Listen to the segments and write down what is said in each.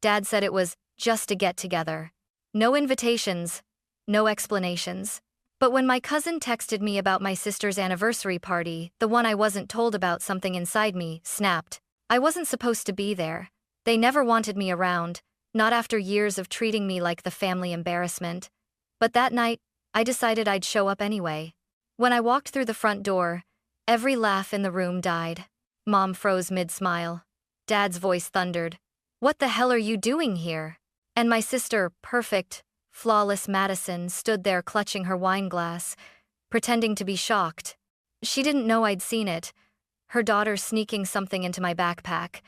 Dad said it was just a get-together. No invitations, no explanations. But when my cousin texted me about my sister's anniversary party, the one I wasn't told about, something inside me snapped. I wasn't supposed to be there. They never wanted me around, not after years of treating me like the family embarrassment. But that night, I decided I'd show up anyway. When I walked through the front door, every laugh in the room died. Mom froze mid-smile. Dad's voice thundered. "What the hell are you doing here?" And my sister, perfect, flawless Madison, stood there clutching her wine glass, pretending to be shocked. She didn't know I'd seen it, her daughter sneaking something into my backpack.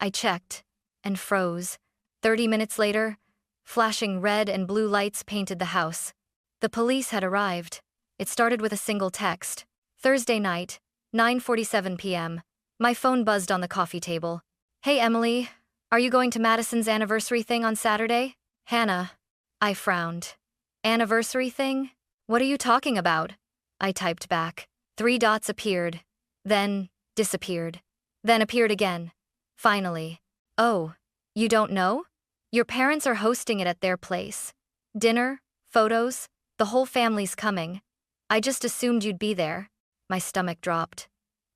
I checked, and froze. 30 minutes later, flashing red and blue lights painted the house. The police had arrived. It started with a single text. Thursday night, 9:47 p.m. My phone buzzed on the coffee table. "Hey Emily, are you going to Madison's anniversary thing on Saturday?" "Hannah." I frowned. "Anniversary thing? What are you talking about?" I typed back. 3 dots appeared, then disappeared, then appeared again. Finally. "Oh, you don't know? Your parents are hosting it at their place. Dinner, photos, the whole family's coming. I just assumed you'd be there." My stomach dropped.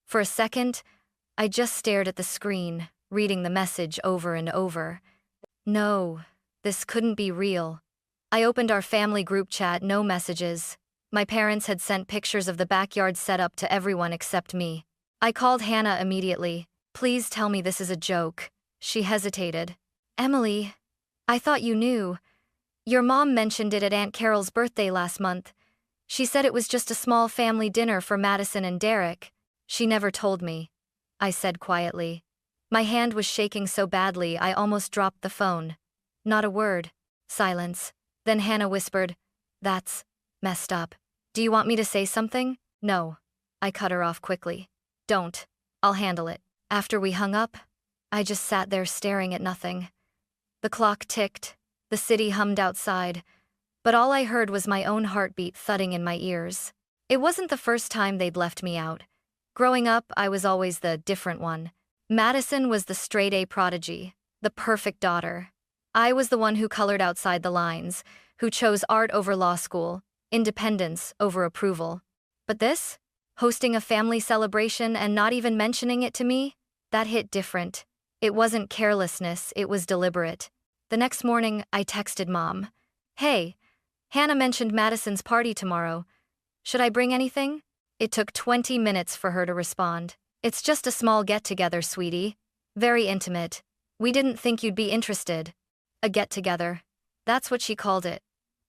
For a second, I just stared at the screen, reading the message over and over. No, this couldn't be real. I opened our family group chat, no messages. My parents had sent pictures of the backyard setup to everyone except me. I called Hannah immediately. "Please tell me this is a joke." She hesitated. "Emily, I thought you knew. Your mom mentioned it at Aunt Carol's birthday last month. She said it was just a small family dinner for Madison and Derek." "She never told me," I said quietly. My hand was shaking so badly I almost dropped the phone. Not a word. Silence. Then Hannah whispered, "That's messed up. Do you want me to say something?" "No." I cut her off quickly. "Don't. I'll handle it." After we hung up, I just sat there staring at nothing. The clock ticked, the city hummed outside, but all I heard was my own heartbeat thudding in my ears. It wasn't the first time they'd left me out. Growing up, I was always the different one. Madison was the straight-A prodigy, the perfect daughter. I was the one who colored outside the lines, who chose art over law school, independence over approval. But this? Hosting a family celebration and not even mentioning it to me? That hit different. It wasn't carelessness, it was deliberate. The next morning, I texted Mom. "Hey, Hannah mentioned Madison's party tomorrow. Should I bring anything?" It took 20 minutes for her to respond. "It's just a small get-together, sweetie. Very intimate. We didn't think you'd be interested." A get-together. That's what she called it.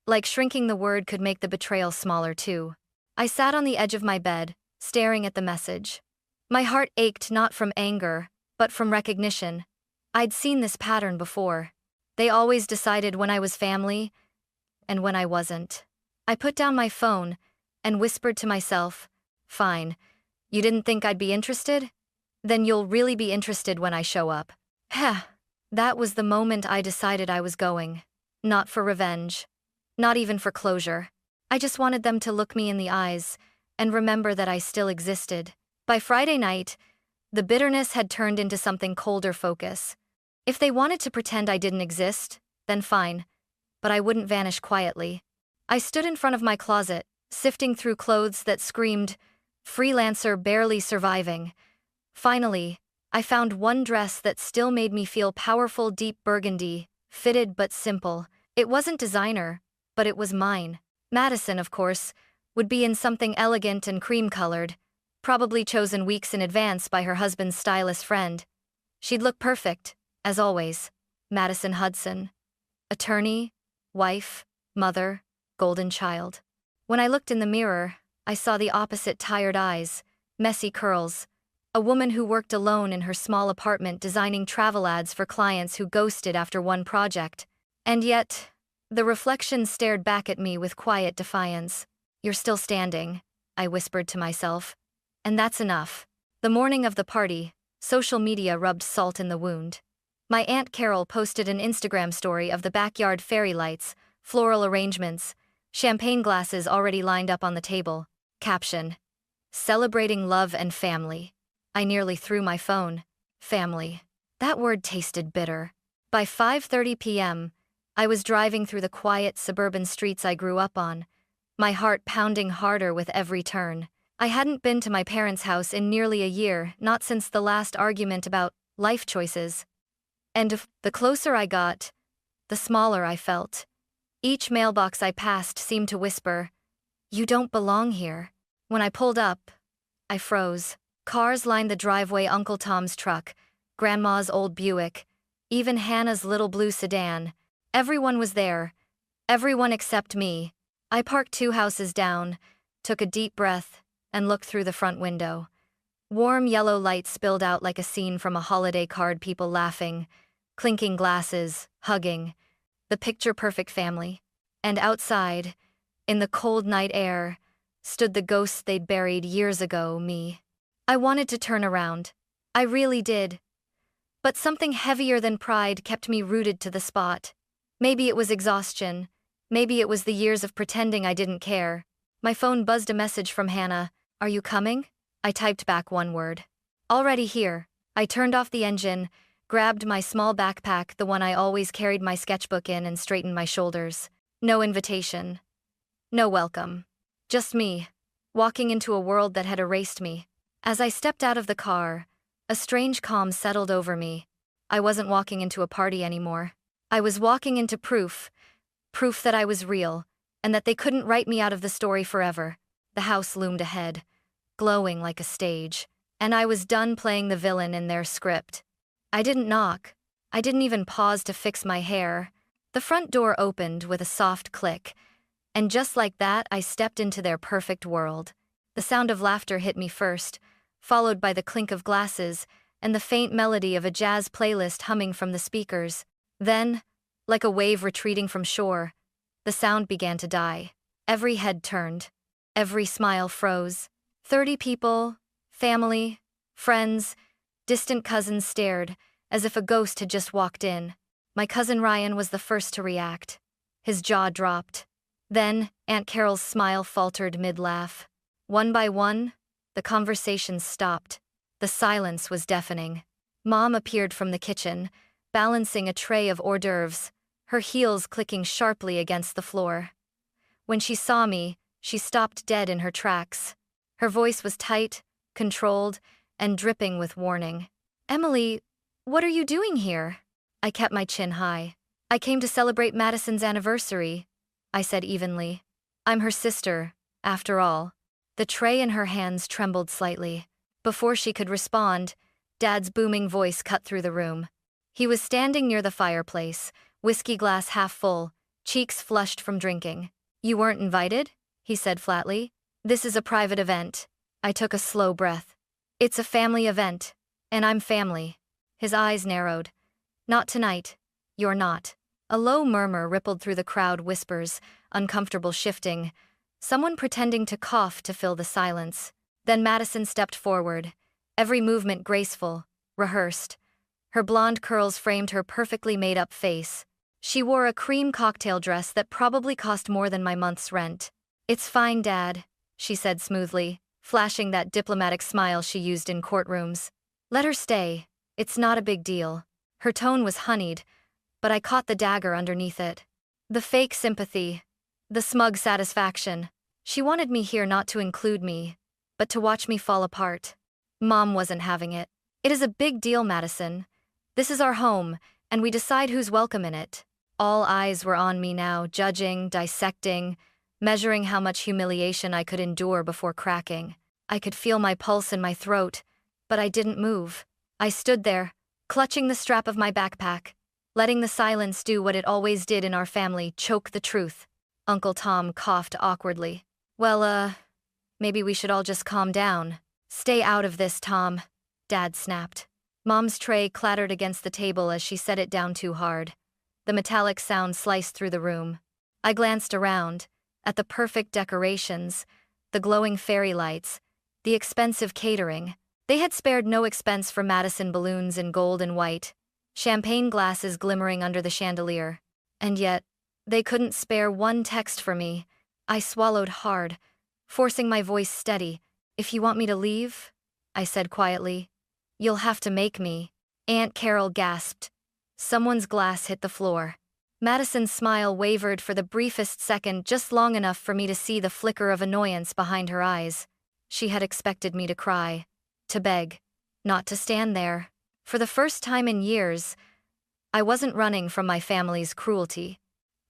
Like shrinking the word could make the betrayal smaller too. I sat on the edge of my bed, staring at the message. My heart ached not from anger, but from recognition. I'd seen this pattern before. They always decided when I was family, and when I wasn't. I put down my phone and whispered to myself, "Fine, you didn't think I'd be interested? Then you'll really be interested when I show up." Heh. That was the moment I decided I was going. Not for revenge. Not even for closure. I just wanted them to look me in the eyes and remember that I still existed. By Friday night, the bitterness had turned into something colder focus. If they wanted to pretend I didn't exist, then fine. But I wouldn't vanish quietly. I stood in front of my closet, sifting through clothes that screamed, "Freelancer barely surviving." Finally, I found one dress that still made me feel powerful, deep burgundy, fitted but simple. It wasn't designer, but it was mine. Madison, of course, would be in something elegant and cream-colored, probably chosen weeks in advance by her husband's stylist friend. She'd look perfect, as always. Madison Hudson. Attorney, wife, mother, golden child. When I looked in the mirror, I saw the opposite: tired eyes, messy curls, a woman who worked alone in her small apartment designing travel ads for clients who ghosted after one project. And yet, the reflection stared back at me with quiet defiance. "You're still standing," I whispered to myself. And that's enough. The morning of the party, social media rubbed salt in the wound. My Aunt Carol posted an Instagram story of the backyard fairy lights, floral arrangements, champagne glasses already lined up on the table. Caption: "Celebrating love and family." I nearly threw my phone. Family. That word tasted bitter. By 5:30 p.m., I was driving through the quiet suburban streets I grew up on, my heart pounding harder with every turn. I hadn't been to my parents' house in nearly a year, not since the last argument about life choices. And the closer I got, the smaller I felt. Each mailbox I passed seemed to whisper, "You don't belong here." When I pulled up, I froze. Cars lined the driveway, Uncle Tom's truck, Grandma's old Buick, even Hannah's little blue sedan. Everyone was there. Everyone except me. I parked 2 houses down, took a deep breath, and looked through the front window. Warm yellow light spilled out like a scene from a holiday card, people laughing, clinking glasses, hugging. The picture-perfect family. And outside, in the cold night air, stood the ghosts they'd buried years ago, me. I wanted to turn around. I really did. But something heavier than pride kept me rooted to the spot. Maybe it was exhaustion. Maybe it was the years of pretending I didn't care. My phone buzzed, a message from Hannah. "Are you coming?" I typed back one word. "Already here." I turned off the engine, grabbed my small backpack, the one I always carried my sketchbook in, and straightened my shoulders. No invitation. No welcome. Just me, walking into a world that had erased me. As I stepped out of the car, a strange calm settled over me. I wasn't walking into a party anymore. I was walking into proof that I was real, and that they couldn't write me out of the story forever. The house loomed ahead, glowing like a stage, and I was done playing the villain in their script. I didn't knock. I didn't even pause to fix my hair. The front door opened with a soft click, and just like that, I stepped into their perfect world. The sound of laughter hit me first, followed by the clink of glasses and the faint melody of a jazz playlist humming from the speakers. Then, like a wave retreating from shore, the sound began to die. Every head turned. Every smile froze. 30 people, family, friends, distant cousins stared, as if a ghost had just walked in. My cousin Ryan was the first to react. His jaw dropped. Then, Aunt Carol's smile faltered mid-laugh. One by one, the conversations stopped. The silence was deafening. Mom appeared from the kitchen, balancing a tray of hors d'oeuvres, her heels clicking sharply against the floor. When she saw me, she stopped dead in her tracks. Her voice was tight, controlled, and dripping with warning. "Emily, what are you doing here?" I kept my chin high. "I came to celebrate Madison's anniversary," I said evenly. "I'm her sister, after all." The tray in her hands trembled slightly. Before she could respond, Dad's booming voice cut through the room. He was standing near the fireplace, whiskey glass half full, cheeks flushed from drinking. "You weren't invited?" he said flatly. "This is a private event." I took a slow breath. "It's a family event, and I'm family." His eyes narrowed. "Not tonight. You're not." A low murmur rippled through the crowd, whispers, uncomfortable shifting, someone pretending to cough to fill the silence. Then Madison stepped forward, every movement graceful, rehearsed. Her blonde curls framed her perfectly made-up face. She wore a cream cocktail dress that probably cost more than my month's rent. "It's fine, Dad," she said smoothly, flashing that diplomatic smile she used in courtrooms. "Let her stay. It's not a big deal." Her tone was honeyed, but I caught the dagger underneath it. The fake sympathy, the smug satisfaction. She wanted me here not to include me, but to watch me fall apart. Mom wasn't having it. "It is a big deal, Madison. This is our home, and we decide who's welcome in it." All eyes were on me now, judging, dissecting, measuring how much humiliation I could endure before cracking. I could feel my pulse in my throat, but I didn't move. I stood there, clutching the strap of my backpack, letting the silence do what it always did in our family, choke the truth. Uncle Tom coughed awkwardly. "Well, maybe we should all just calm down." "Stay out of this, Tom," Dad snapped. Mom's tray clattered against the table as she set it down too hard. The metallic sound sliced through the room. I glanced around, at the perfect decorations, the glowing fairy lights, the expensive catering. They had spared no expense for Madison balloons in gold and white, champagne glasses glimmering under the chandelier. And yet, they couldn't spare one text for me. I swallowed hard, forcing my voice steady. "If you want me to leave," I said quietly, "you'll have to make me." Aunt Carol gasped. Someone's glass hit the floor. Madison's smile wavered for the briefest second, just long enough for me to see the flicker of annoyance behind her eyes. She had expected me to cry, to beg, not to stand there. For the first time in years, I wasn't running from my family's cruelty.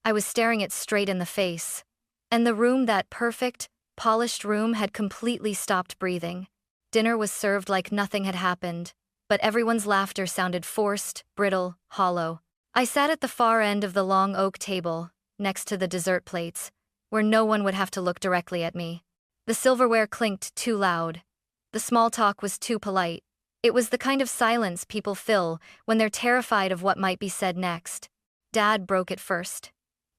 I was staring it straight in the face. And the room, that perfect, polished room, had completely stopped breathing. Dinner was served like nothing had happened, but everyone's laughter sounded forced, brittle, hollow. I sat at the far end of the long oak table, next to the dessert plates, where no one would have to look directly at me. The silverware clinked too loud. The small talk was too polite. It was the kind of silence people fill when they're terrified of what might be said next. Dad broke it first.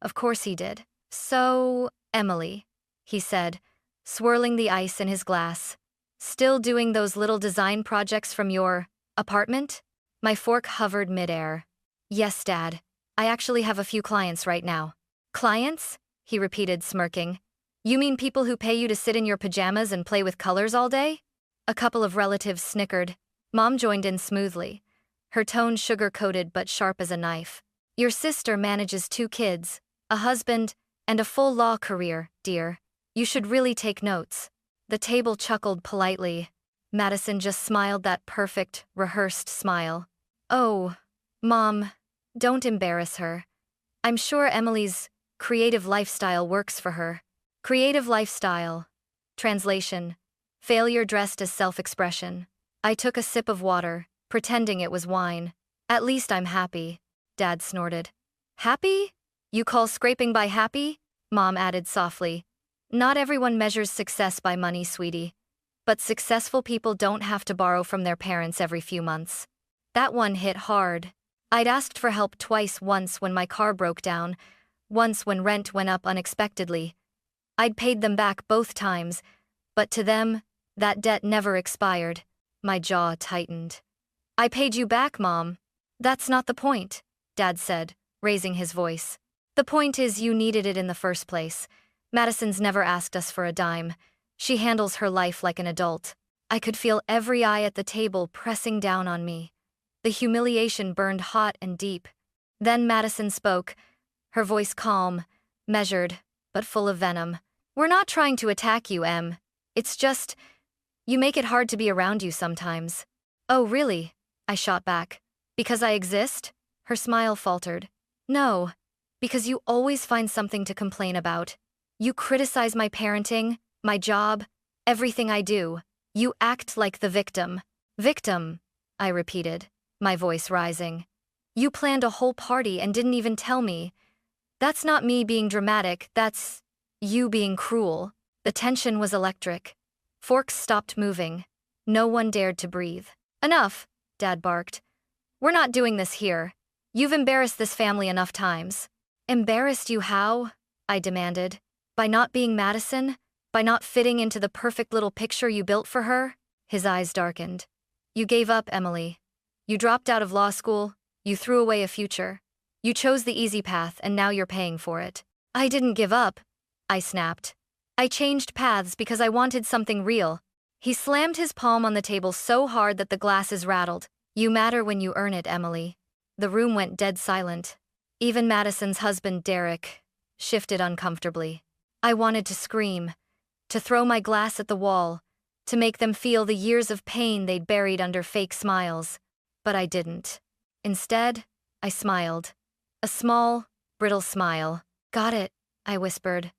Of course he did. "So, Emily," he said, swirling the ice in his glass. "Still doing those little design projects from your apartment?" My fork hovered midair. "Yes, Dad. I actually have a few clients right now." "Clients?" he repeated, smirking. "You mean people who pay you to sit in your pajamas and play with colors all day?" A couple of relatives snickered. Mom joined in smoothly, her tone sugar-coated but sharp as a knife. "Your sister manages 2 kids, a husband, and a full law career, dear. You should really take notes." The table chuckled politely. Madison just smiled, that perfect, rehearsed smile. "Oh, Mom, don't embarrass her. I'm sure Emily's creative lifestyle works for her." Creative lifestyle. Translation: failure dressed as self-expression. I took a sip of water, pretending it was wine. "At least I'm happy," Dad snorted. "Happy? You call scraping by happy?" Mom added softly. "Not everyone measures success by money, sweetie. But successful people don't have to borrow from their parents every few months." That one hit hard. I'd asked for help twice, once when my car broke down, once when rent went up unexpectedly. I'd paid them back both times, but to them, that debt never expired. My jaw tightened. "I paid you back, Mom." "That's not the point," Dad said, raising his voice. "The point is you needed it in the first place. Madison's never asked us for a dime. She handles her life like an adult." I could feel every eye at the table pressing down on me. The humiliation burned hot and deep. Then Madison spoke, her voice calm, measured, but full of venom. "We're not trying to attack you, Em. It's just, you make it hard to be around you sometimes." "Oh, really?" I shot back. "Because I exist?" Her smile faltered. "No, because you always find something to complain about. You criticize my parenting, my job, everything I do. You act like the victim." "Victim," I repeated, my voice rising. "You planned a whole party and didn't even tell me. That's not me being dramatic, that's you being cruel." The tension was electric. Forks stopped moving. No one dared to breathe. "Enough," Dad barked. "We're not doing this here. You've embarrassed this family enough times." "Embarrassed you how?" I demanded. "By not being Madison? By not fitting into the perfect little picture you built for her?" His eyes darkened. "You gave up, Emily. You dropped out of law school, you threw away a future. You chose the easy path and now you're paying for it." "I didn't give up," I snapped. "I changed paths because I wanted something real." He slammed his palm on the table so hard that the glasses rattled. "You matter when you earn it, Emily." The room went dead silent. Even Madison's husband, Derek, shifted uncomfortably. I wanted to scream, to throw my glass at the wall, to make them feel the years of pain they'd buried under fake smiles. But I didn't. Instead, I smiled. A small, brittle smile. "Got it," I whispered.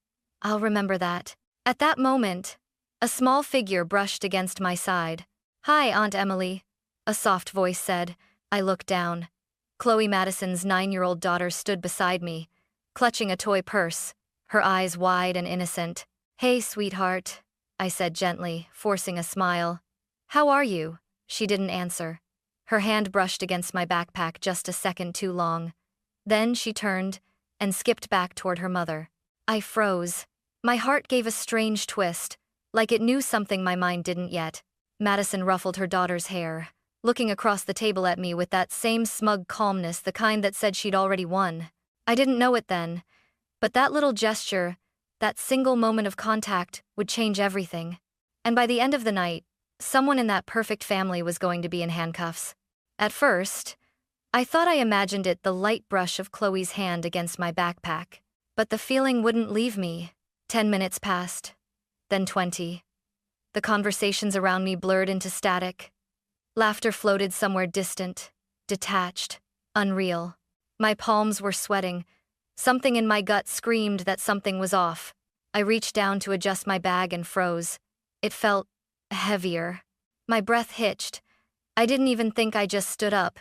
"I'll remember that." At that moment, a small figure brushed against my side. "Hi, Aunt Emily," a soft voice said. I looked down. Chloe Madison's 9-year-old daughter stood beside me, clutching a toy purse, her eyes wide and innocent. "Hey, sweetheart," I said gently, forcing a smile. "How are you?" She didn't answer. Her hand brushed against my backpack just a second too long. Then she turned and skipped back toward her mother. I froze. My heart gave a strange twist, like it knew something my mind didn't yet. Madison ruffled her daughter's hair, looking across the table at me with that same smug calmness, the kind that said she'd already won. I didn't know it then, but that little gesture, that single moment of contact, would change everything. And by the end of the night, someone in that perfect family was going to be in handcuffs. At first, I thought I imagined it, the light brush of Chloe's hand against my backpack. But the feeling wouldn't leave me. 10 minutes passed. Then 20. The conversations around me blurred into static. Laughter floated somewhere distant, detached, unreal. My palms were sweating. Something in my gut screamed that something was off. I reached down to adjust my bag and froze. It felt heavier. My breath hitched. I didn't even think. I just stood up,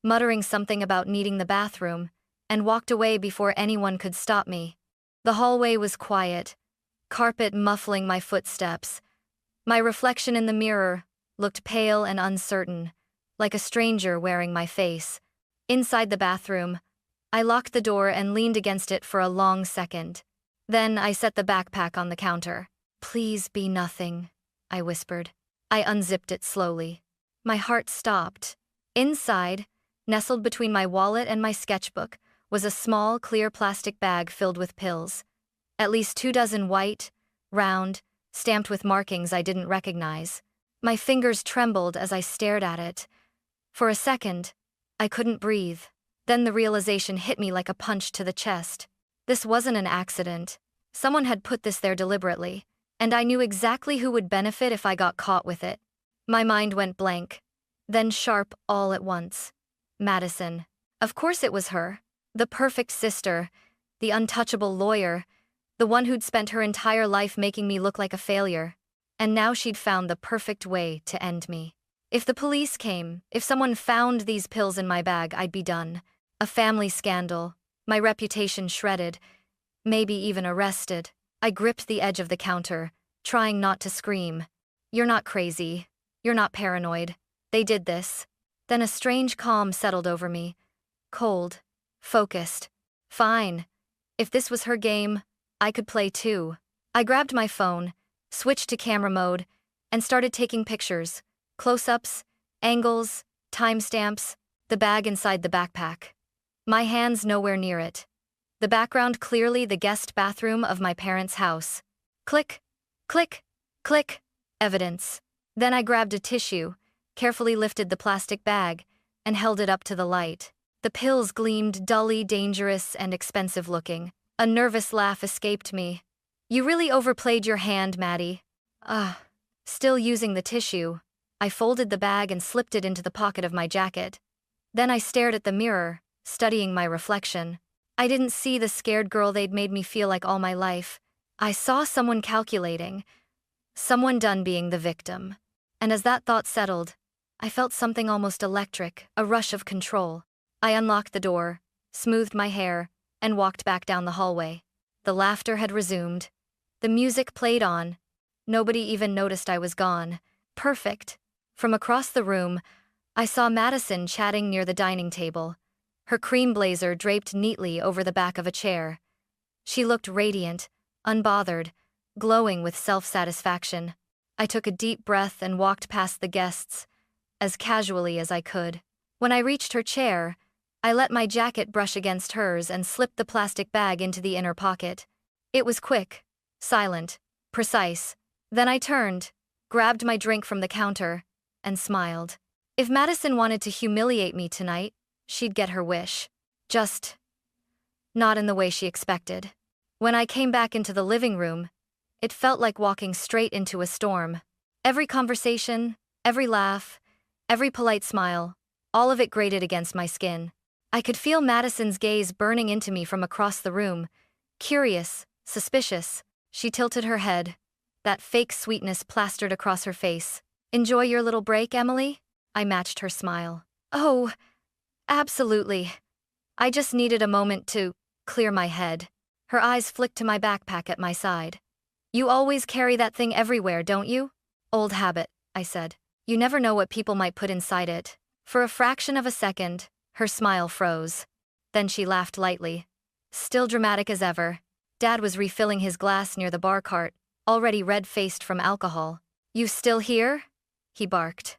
muttering something about needing the bathroom, and walked away before anyone could stop me. The hallway was quiet, carpet muffling my footsteps. My reflection in the mirror looked pale and uncertain, like a stranger wearing my face. Inside the bathroom, I locked the door and leaned against it for a long second. Then I set the backpack on the counter. "Please be nothing," I whispered. I unzipped it slowly. My heart stopped. Inside, nestled between my wallet and my sketchbook, was a small, clear plastic bag filled with pills. At least 24 white, round, stamped with markings I didn't recognize. My fingers trembled as I stared at it. For a second, I couldn't breathe. Then the realization hit me like a punch to the chest. This wasn't an accident. Someone had put this there deliberately, and I knew exactly who would benefit if I got caught with it. My mind went blank, then sharp all at once. Madison. Of course it was her. The perfect sister, the untouchable lawyer, the one who'd spent her entire life making me look like a failure. And now she'd found the perfect way to end me. If the police came, if someone found these pills in my bag, I'd be done. A family scandal, my reputation shredded, maybe even arrested. I gripped the edge of the counter, trying not to scream. "You're not crazy. You're not paranoid. They did this." Then a strange calm settled over me. Cold, focused. Fine. If this was her game, I could play too. I grabbed my phone, switched to camera mode, and started taking pictures. Close-ups, angles, timestamps, the bag inside the backpack. My hands nowhere near it. The background clearly the guest bathroom of my parents' house. Click, click, click, evidence. Then I grabbed a tissue, carefully lifted the plastic bag, and held it up to the light. The pills gleamed dully, dangerous and expensive looking. A nervous laugh escaped me. "You really overplayed your hand, Maddie." Still using the tissue, I folded the bag and slipped it into the pocket of my jacket. Then I stared at the mirror, studying my reflection. I didn't see the scared girl they'd made me feel like all my life. I saw someone calculating, someone done being the victim. And as that thought settled, I felt something almost electric, a rush of control. I unlocked the door, smoothed my hair, and walked back down the hallway. The laughter had resumed. The music played on. Nobody even noticed I was gone. Perfect. From across the room, I saw Madison chatting near the dining table, her cream blazer draped neatly over the back of a chair. She looked radiant, unbothered, glowing with self-satisfaction. I took a deep breath and walked past the guests, as casually as I could. When I reached her chair, I let my jacket brush against hers and slipped the plastic bag into the inner pocket. It was quick, silent, precise. Then I turned, grabbed my drink from the counter, and smiled. If Madison wanted to humiliate me tonight, she'd get her wish. Just not in the way she expected. When I came back into the living room, it felt like walking straight into a storm. Every conversation, every laugh, every polite smile, all of it grated against my skin. I could feel Madison's gaze burning into me from across the room, curious, suspicious. She tilted her head, that fake sweetness plastered across her face. "Enjoy your little break, Emily?" I matched her smile. "Oh, absolutely. I just needed a moment to clear my head." Her eyes flicked to my backpack at my side. "You always carry that thing everywhere, don't you?" "Old habit," I said. "You never know what people might put inside it." For a fraction of a second, her smile froze. Then she laughed lightly. Still dramatic as ever. Dad was refilling his glass near the bar cart, already red-faced from alcohol. "You still here?" he barked.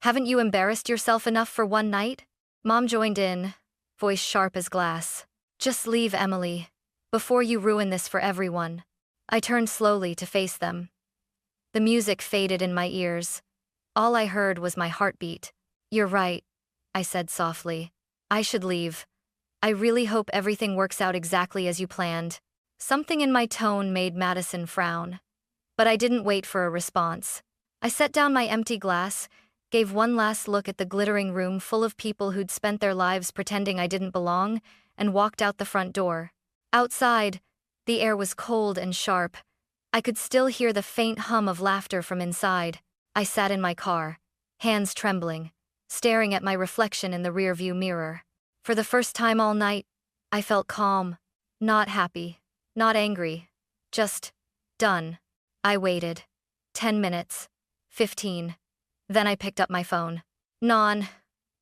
"Haven't you embarrassed yourself enough for one night?" Mom joined in, voice sharp as glass. "Just leave, Emily, before you ruin this for everyone." I turned slowly to face them. The music faded in my ears. All I heard was my heartbeat. "You're right," I said softly. I should leave. I really hope everything works out exactly as you planned. Something in my tone made Madison frown. But I didn't wait for a response. I set down my empty glass, gave one last look at the glittering room full of people who'd spent their lives pretending I didn't belong, and walked out the front door. Outside, the air was cold and sharp. I could still hear the faint hum of laughter from inside. I sat in my car, hands trembling, staring at my reflection in the rearview mirror. For the first time all night, I felt calm, not happy, not angry, just done. I waited. 10 minutes. 15. Then I picked up my phone.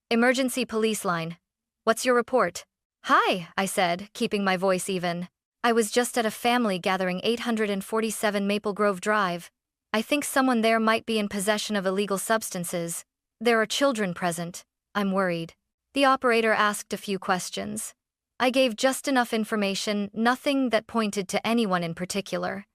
Emergency police line. What's your report? Hi, I said, keeping my voice even. I was just at a family gathering 847 Maple Grove Drive. I think someone there might be in possession of illegal substances. There are children present. I'm worried. The operator asked a few questions. I gave just enough information, nothing that pointed to anyone in particular.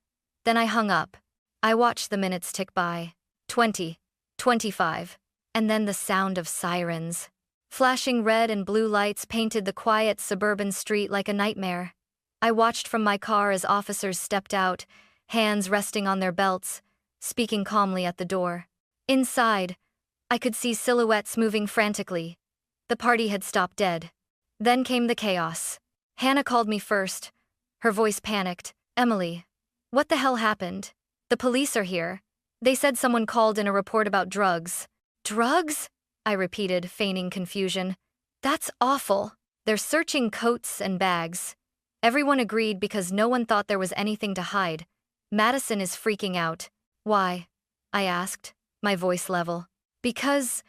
Then I hung up. I watched the minutes tick by. 20, 25, and then the sound of sirens. Flashing red and blue lights painted the quiet suburban street like a nightmare. I watched from my car as officers stepped out, hands resting on their belts, speaking calmly at the door. Inside, I could see silhouettes moving frantically. The party had stopped dead. Then came the chaos. Hannah called me first. Her voice panicked. Emily, what the hell happened? The police are here. They said someone called in a report about drugs. Drugs? I repeated, feigning confusion. That's awful. They're searching coats and bags. Everyone agreed because no one thought there was anything to hide. Madison is freaking out. Why? I asked, my voice level. Because,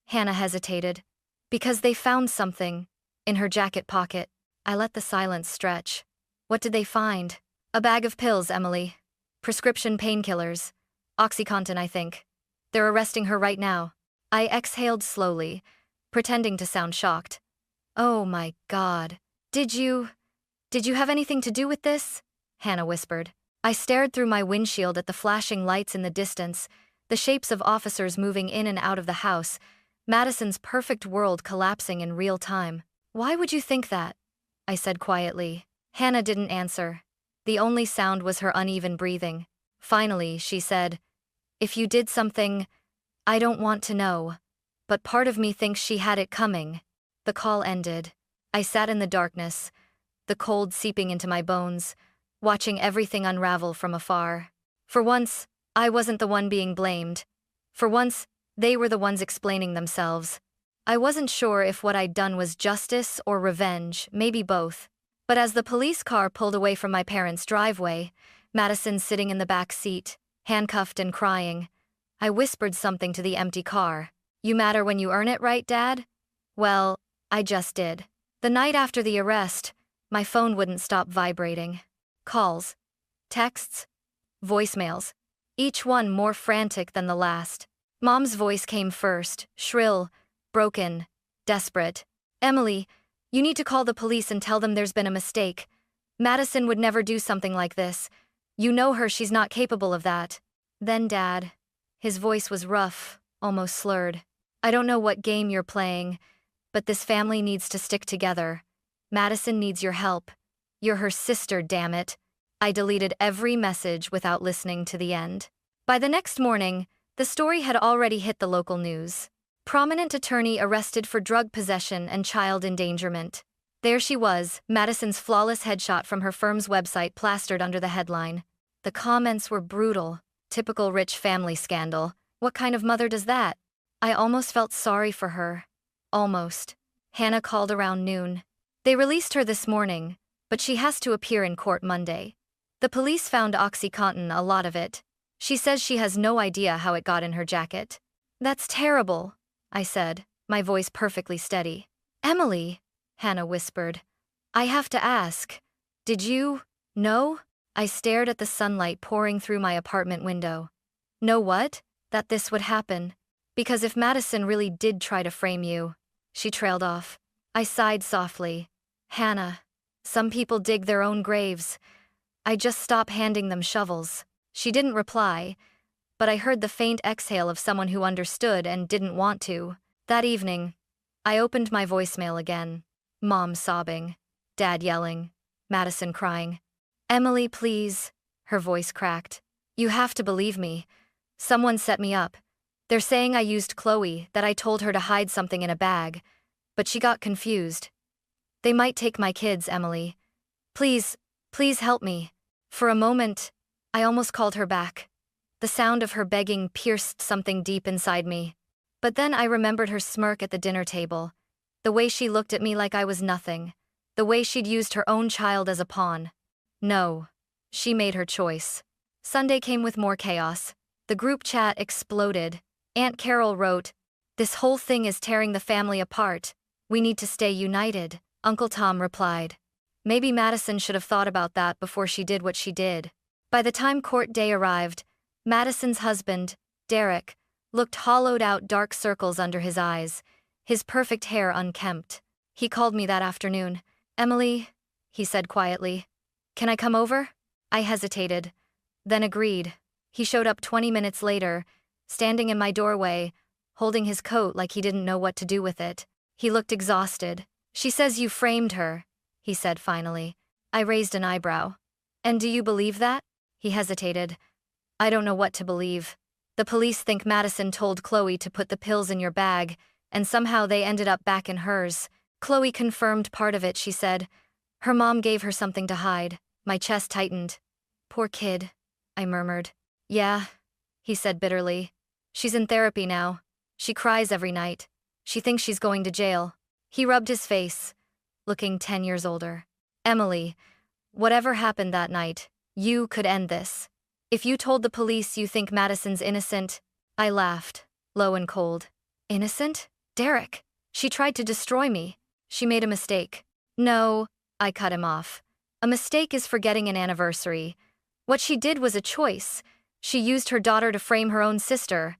Hannah hesitated. Because they found something. In her jacket pocket. I let the silence stretch. What did they find? A bag of pills, Emily. Prescription painkillers. OxyContin, I think. They're arresting her right now. I exhaled slowly, pretending to sound shocked. Oh my God. Did you have anything to do with this? Hannah whispered. I stared through my windshield at the flashing lights in the distance, the shapes of officers moving in and out of the house, Madison's perfect world collapsing in real time. Why would you think that? I said quietly. Hannah didn't answer. The only sound was her uneven breathing. Finally, she said, if you did something, I don't want to know. But part of me thinks she had it coming. The call ended. I sat in the darkness, the cold seeping into my bones, watching everything unravel from afar. For once, I wasn't the one being blamed. For once, they were the ones explaining themselves. I wasn't sure if what I'd done was justice or revenge, maybe both. But as the police car pulled away from my parents' driveway, Madison sitting in the back seat, handcuffed and crying, I whispered something to the empty car. You matter when you earn it, right, Dad? Well, I just did. The night after the arrest, my phone wouldn't stop vibrating. Calls, texts, voicemails, each one more frantic than the last. Mom's voice came first, shrill, broken, desperate. Emily, you need to call the police and tell them there's been a mistake. Madison would never do something like this. You know her, she's not capable of that. Then Dad. His voice was rough, almost slurred. I don't know what game you're playing, but this family needs to stick together. Madison needs your help. You're her sister, damn it. I deleted every message without listening to the end. By the next morning, the story had already hit the local news. Prominent attorney arrested for drug possession and child endangerment. There she was, Madison's flawless headshot from her firm's website plastered under the headline. The comments were brutal. Typical rich family scandal. What kind of mother does that? I almost felt sorry for her. Almost. Hannah called around noon. They released her this morning, but she has to appear in court Monday. The police found OxyContin, a lot of it. She says she has no idea how it got in her jacket. That's terrible, I said, my voice perfectly steady. Emily, Hannah whispered. I have to ask. Did you know? I stared at the sunlight pouring through my apartment window. Know what? That this would happen. Because if Madison really did try to frame you. She trailed off. I sighed softly. Hannah, some people dig their own graves. I just stop handing them shovels. She didn't reply, but I heard the faint exhale of someone who understood and didn't want to. That evening, I opened my voicemail again. Mom sobbing. Dad yelling. Madison crying. Emily, please. Her voice cracked. You have to believe me. Someone set me up. They're saying I used Chloe, that I told her to hide something in a bag. But she got confused. They might take my kids, Emily. Please, please help me. For a moment, I almost called her back. The sound of her begging pierced something deep inside me. But then I remembered her smirk at the dinner table. The way she looked at me like I was nothing. The way she'd used her own child as a pawn. No. She made her choice. Sunday came with more chaos. The group chat exploded. Aunt Carol wrote, "This whole thing is tearing the family apart. We need to stay united." Uncle Tom replied, "Maybe Madison should have thought about that before she did what she did." By the time court day arrived, Madison's husband, Derek, looked hollowed out, dark circles under his eyes, his perfect hair unkempt. He called me that afternoon. "Emily," he said quietly, "can I come over?" I hesitated, then agreed. He showed up 20 minutes later, standing in my doorway, holding his coat like he didn't know what to do with it. He looked exhausted. "She says you framed her," he said finally. I raised an eyebrow. "And do you believe that?" He hesitated. "I don't know what to believe. The police think Madison told Chloe to put the pills in your bag, and somehow they ended up back in hers. Chloe confirmed part of it," she said. "Her mom gave her something to hide." My chest tightened. "Poor kid," I murmured. "Yeah," he said bitterly. "She's in therapy now. She cries every night. She thinks she's going to jail." He rubbed his face, looking 10 years older. "Emily, whatever happened that night, you could end this. If you told the police you think Madison's innocent..." I laughed, low and cold. "Innocent? Derek. She tried to destroy me. She made a mistake." "No," I cut him off. "A mistake is forgetting an anniversary. What she did was a choice. She used her daughter to frame her own sister.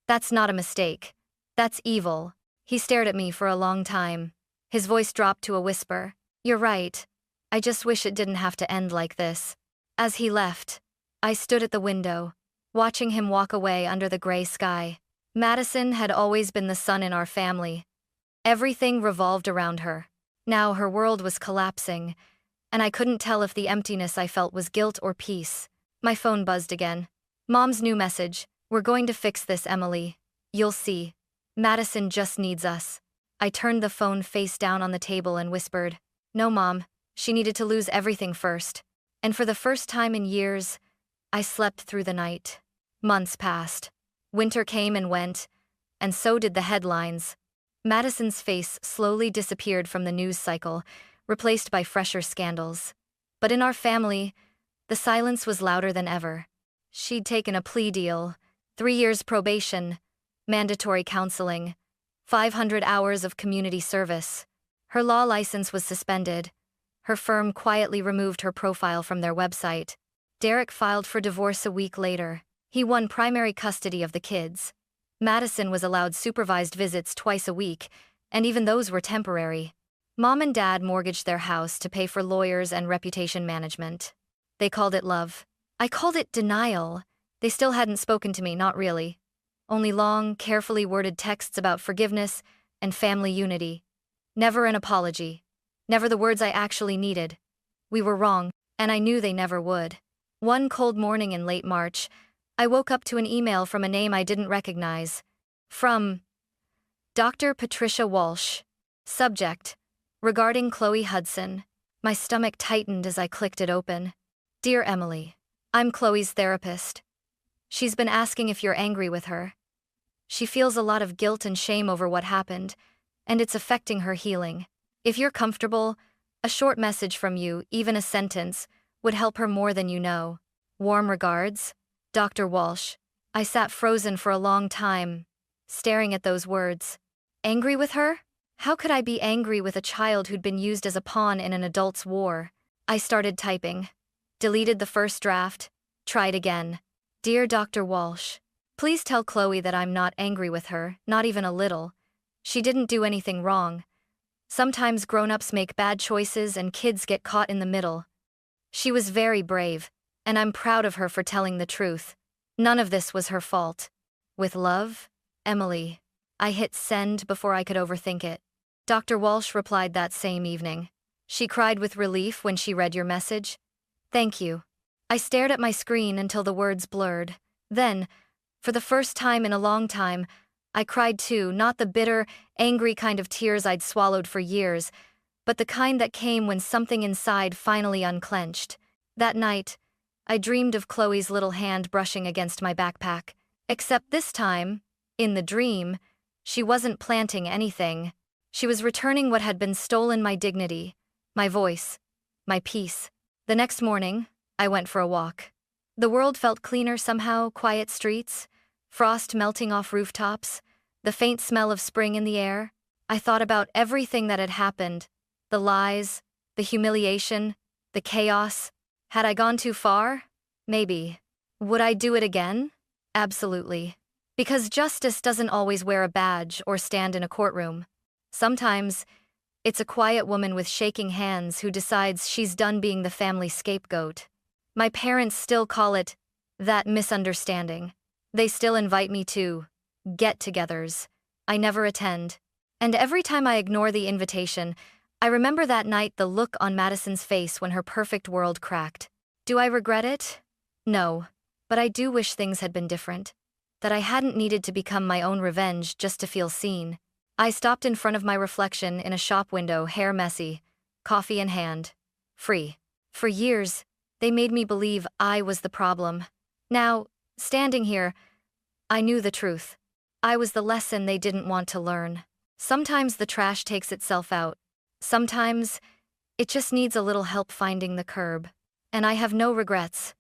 That's not a mistake. That's evil." He stared at me for a long time. His voice dropped to a whisper. "You're right. I just wish it didn't have to end like this." As he left, I stood at the window, watching him walk away under the gray sky. Madison had always been the sun in our family. Everything revolved around her. Now her world was collapsing, and I couldn't tell if the emptiness I felt was guilt or peace. My phone buzzed again. Mom's new message: "We're going to fix this, Emily. You'll see. Madison just needs us." I turned the phone face down on the table and whispered, "No, Mom. She needed to lose everything first." And for the first time in years, I slept through the night. Months passed. Winter came and went, and so did the headlines. Madison's face slowly disappeared from the news cycle, replaced by fresher scandals. But in our family, the silence was louder than ever. She'd taken a plea deal, 3 years probation, mandatory counseling, 500 hours of community service. Her law license was suspended. Her firm quietly removed her profile from their website. Derek filed for divorce a week later. He won primary custody of the kids. Madison was allowed supervised visits twice a week, and even those were temporary. Mom and Dad mortgaged their house to pay for lawyers and reputation management. They called it love. I called it denial. They still hadn't spoken to me, not really. Only long, carefully worded texts about forgiveness and family unity. Never an apology. Never the words I actually needed. We were wrong, and I knew they never would. One cold morning in late March, I woke up to an email from a name I didn't recognize. From Dr. Patricia Walsh. Subject: regarding Chloe Hudson. My stomach tightened as I clicked it open. "Dear Emily, I'm Chloe's therapist. She's been asking if you're angry with her. She feels a lot of guilt and shame over what happened, and it's affecting her healing. If you're comfortable, a short message from you, even a sentence, would help her more than you know. Warm regards, Dr. Walsh." I sat frozen for a long time, staring at those words. Angry with her? How could I be angry with a child who'd been used as a pawn in an adult's war? I started typing. Deleted the first draft. Tried again. "Dear Dr. Walsh, please tell Chloe that I'm not angry with her, not even a little. She didn't do anything wrong. Sometimes grown-ups make bad choices and kids get caught in the middle. She was very brave, and I'm proud of her for telling the truth. None of this was her fault. With love, Emily." I hit send before I could overthink it. Dr. Walsh replied that same evening. She cried with relief when she read your message. Thank you. I stared at my screen until the words blurred. Then, for the first time in a long time, I cried too, not the bitter, angry kind of tears I'd swallowed for years, but the kind that came when something inside finally unclenched. That night, I dreamed of Chloe's little hand brushing against my backpack. Except this time, in the dream, she wasn't planting anything. She was returning what had been stolen: my dignity, my voice, my peace. The next morning, I went for a walk. The world felt cleaner somehow: quiet streets, frost melting off rooftops, the faint smell of spring in the air. I thought about everything that had happened: the lies, the humiliation, the chaos. Had I gone too far? Maybe. Would I do it again? Absolutely. Because justice doesn't always wear a badge or stand in a courtroom. Sometimes, it's a quiet woman with shaking hands who decides she's done being the family scapegoat. My parents still call it that misunderstanding. They still invite me to get-togethers. I never attend. And every time I ignore the invitation, I remember that night, the look on Madison's face when her perfect world cracked. Do I regret it? No. But I do wish things had been different. That I hadn't needed to become my own revenge just to feel seen. I stopped in front of my reflection in a shop window, hair messy, coffee in hand. Free. For years, they made me believe I was the problem. Now, standing here, I knew the truth. I was the lesson they didn't want to learn. Sometimes the trash takes itself out. Sometimes, it just needs a little help finding the curb. And I have no regrets.